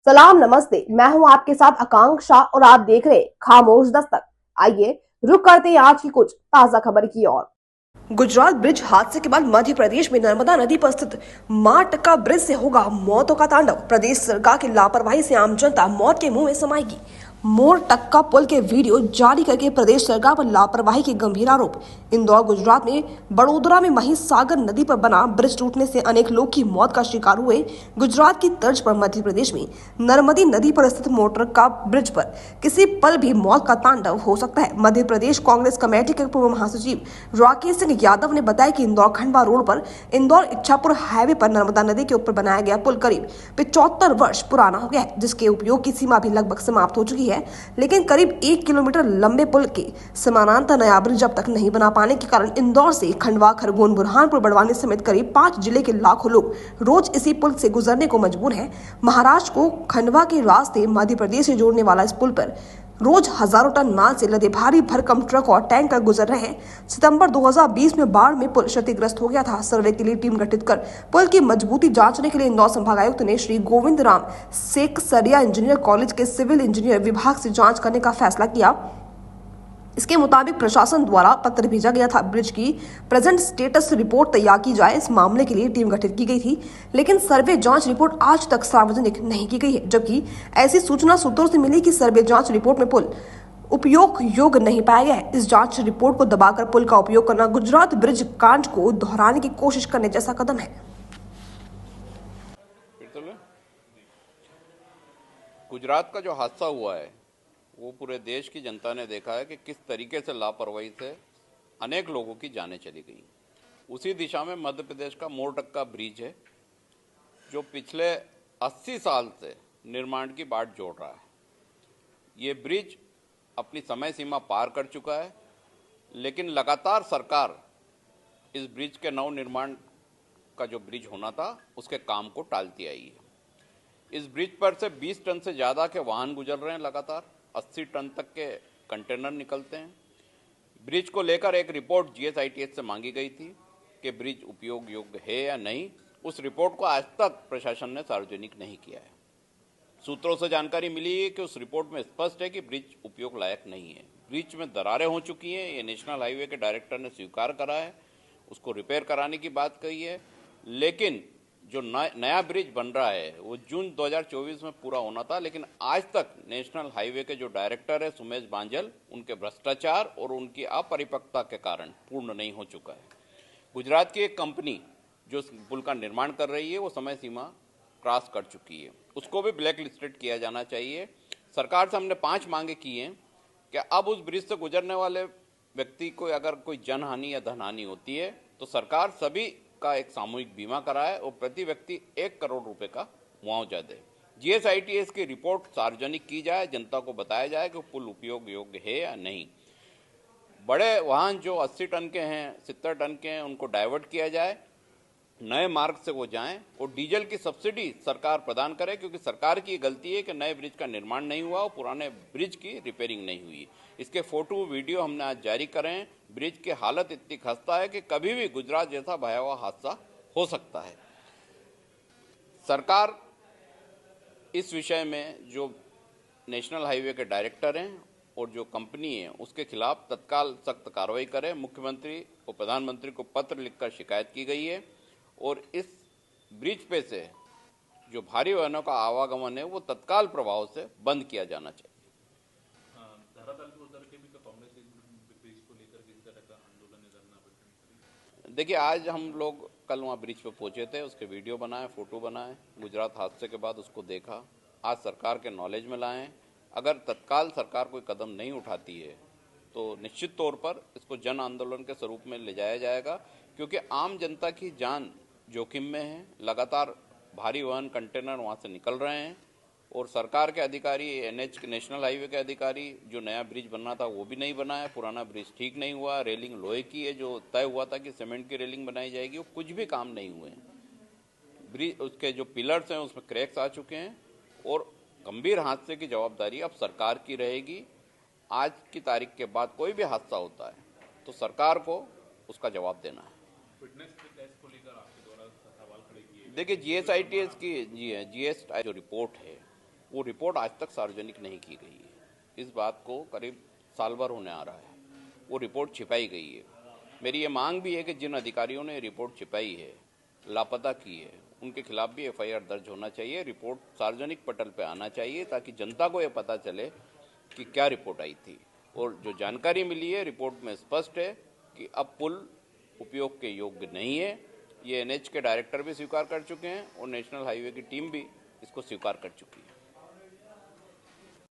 सलाम नमस्ते, मैं हूं आपके साथ आकांक्षा और आप देख रहे खामोश दस्तक। आइए रुक करते हैं आज की कुछ ताजा खबर की ओर। गुजरात ब्रिज हादसे के बाद मध्य प्रदेश में नर्मदा नदी पर स्थित माटका ब्रिज से होगा मौतों का तांडव। प्रदेश सरकार की लापरवाही से आम जनता मौत के मुंह में समाएगी। मोर टक्का पुल के वीडियो जारी करके प्रदेश सरकार पर लापरवाही के गंभीर आरोप। इंदौर गुजरात में बड़ोदरा में महिसागर नदी पर बना ब्रिज टूटने से अनेक लोग की मौत का शिकार हुए। गुजरात की तर्ज पर मध्य प्रदेश में नर्मदी नदी पर स्थित मोटर का ब्रिज पर किसी पल भी मौत का तांडव हो सकता है। मध्य प्रदेश कांग्रेस कमेटी के पूर्व महासचिव राकेश सिंह यादव ने बताया कि इंदौर खंडवा रोड पर इंदौर इच्छापुर हाईवे पर नर्मदा नदी के ऊपर बनाया गया पुल करीब 75 वर्ष पुराना हो गया है, जिसके उपयोग की सीमा भी लगभग समाप्त हो चुकी है। लेकिन करीब 1 किलोमीटर लंबे पुल के समानांतर नया ब्रिज जब तक नहीं बना पाने के कारण इंदौर से खंडवा, खरगोन, बुरहानपुर, बड़वानी समेत करीब 5 जिले के लाखों लोग रोज इसी पुल से गुजरने को मजबूर हैं। महाराष्ट्र को खंडवा के रास्ते मध्य प्रदेश से जोड़ने वाला इस पुल पर रोज हजारों टन माल से लदे भारी भरकम ट्रक और टैंकर गुजर रहे हैं। सितंबर 2020 में बाढ़ में पुल क्षतिग्रस्त हो गया था। सर्वे के लिए टीम गठित कर पुल की मजबूती जांचने के लिए इंदौर संभागायुक्त ने श्री गोविंद राम सेकसरिया इंजीनियर कॉलेज के सिविल इंजीनियर विभाग से जांच करने का फैसला किया। इसके मुताबिक प्रशासन द्वारा पत्र भेजा गया था। ब्रिज की प्रेजेंट स्टेटस रिपोर्ट तैयार की जाए, इस मामले के लिए टीम गठित की गई थी, लेकिन सर्वे जांच रिपोर्ट आज तक सार्वजनिक नहीं की गई है। जबकि ऐसी सूचना सूत्रों से मिली कि सर्वे जांच रिपोर्ट में पुल उपयोग योग्य नहीं पाया गया है। इस जांच रिपोर्ट को दबाकर पुल का उपयोग करना गुजरात ब्रिज कांड को दोहराने की कोशिश करने जैसा कदम है। गुजरात का जो हादसा हुआ है वो पूरे देश की जनता ने देखा है कि किस तरीके से लापरवाही से अनेक लोगों की जानें चली गई। उसी दिशा में मध्य प्रदेश का मोरटक्का ब्रिज है, जो पिछले 80 साल से निर्माण की बाट जोड़ रहा है। ये ब्रिज अपनी समय सीमा पार कर चुका है, लेकिन लगातार सरकार इस ब्रिज के नव निर्माण का जो ब्रिज होना था उसके काम को टालती आई है। इस ब्रिज पर से 20 टन से ज़्यादा के वाहन गुजर रहे हैं, लगातार 80 टन तक के कंटेनर निकलते हैं। ब्रिज को लेकर एक रिपोर्ट GSITS से मांगी गई थी कि ब्रिज उपयोग योग्य है या नहीं। उस रिपोर्ट को आज तक प्रशासन ने सार्वजनिक नहीं किया है। सूत्रों से जानकारी मिली है कि उस रिपोर्ट में स्पष्ट है कि ब्रिज उपयोग लायक नहीं है। ब्रिज में दरारें हो चुकी हैं, ये नेशनल हाईवे के डायरेक्टर ने स्वीकार करा है, उसको रिपेयर कराने की बात कही है। लेकिन जो नया ब्रिज बन रहा है वो जून 2024 में पूरा होना था, लेकिन आज तक नेशनल हाईवे के जो डायरेक्टर है सुमेश बांजल, उनके भ्रष्टाचार और उनकी अपरिपक्वता के कारण पूर्ण नहीं हो चुका है। गुजरात की एक कंपनी जो पुल का निर्माण कर रही है वो समय सीमा क्रॉस कर चुकी है, उसको भी ब्लैक लिस्टेड किया जाना चाहिए। सरकार से हमने 5 मांगे की हैं कि अब उस ब्रिज से गुजरने वाले व्यक्ति को अगर कोई जनहानि या धनहानि होती है तो सरकार सभी का एक सामूहिक बीमा कराए और प्रति व्यक्ति 1 करोड़ रुपए का मुआवजा दे। GSITS की रिपोर्ट सार्वजनिक की जाए, जनता को बताया जाए कि पुल उपयोग योग्य है या नहीं। बड़े वाहन जो 80 टन के हैं, 70 टन के हैं, उनको डाइवर्ट किया जाए, नए मार्ग से वो जाएं और डीजल की सब्सिडी सरकार प्रदान करे, क्योंकि सरकार की गलती है कि नए ब्रिज का निर्माण नहीं हुआ और पुराने ब्रिज की रिपेयरिंग नहीं हुई। इसके फोटो वीडियो हमने आज जारी करे हैं। ब्रिज की हालत इतनी खस्ता है कि कभी भी गुजरात जैसा भयावह हादसा हो सकता है। सरकार इस विषय में जो नेशनल हाईवे के डायरेक्टर हैं और जो कंपनी है उसके खिलाफ तत्काल सख्त कार्रवाई करे। मुख्यमंत्री और प्रधानमंत्री को पत्र लिखकर शिकायत की गई है और इस ब्रिज पे से जो भारी वाहनों का आवागमन है वो तत्काल प्रभाव से बंद किया जाना चाहिए। देखिए, आज हम लोग कल वहाँ ब्रिज पे पहुंचे थे, उसके वीडियो बनाए, फोटो बनाए, गुजरात हादसे के बाद उसको देखा, आज सरकार के नॉलेज में लाएं। अगर तत्काल सरकार कोई कदम नहीं उठाती है तो निश्चित तौर पर इसको जन आंदोलन के स्वरूप में ले जाया जाएगा, क्योंकि आम जनता की जान जोखिम में है। लगातार भारी वाहन कंटेनर वहाँ से निकल रहे हैं और सरकार के अधिकारी, NH नेशनल हाईवे के अधिकारी, जो नया ब्रिज बनना था वो भी नहीं बनाया, पुराना ब्रिज ठीक नहीं हुआ, रेलिंग लोहे की है, जो तय हुआ था कि सीमेंट की रेलिंग बनाई जाएगी, वो कुछ भी काम नहीं हुए हैं। ब्रिज उसके जो पिलर्स हैं उसमें क्रैक्स आ चुके हैं और गंभीर हादसे की जवाबदारी अब सरकार की रहेगी। आज की तारीख के बाद कोई भी हादसा होता है तो सरकार को उसका जवाब देना है। देखिए, GSITS की जो रिपोर्ट है वो रिपोर्ट आज तक सार्वजनिक नहीं की गई है। इस बात को करीब साल भर होने आ रहा है, वो रिपोर्ट छिपाई गई है। मेरी ये मांग भी है कि जिन अधिकारियों ने रिपोर्ट छिपाई है, लापता की है, उनके खिलाफ भी एफआईआर दर्ज होना चाहिए। रिपोर्ट सार्वजनिक पटल पे आना चाहिए ताकि जनता को ये पता चले कि क्या रिपोर्ट आई थी। और जो जानकारी मिली है रिपोर्ट में स्पष्ट है कि अब पुल उपयोग के योग्य नहीं है। ये एनएच के डायरेक्टर भी स्वीकार कर चुके हैं और नेशनल हाईवे की टीम भी इसको स्वीकार कर चुकी है।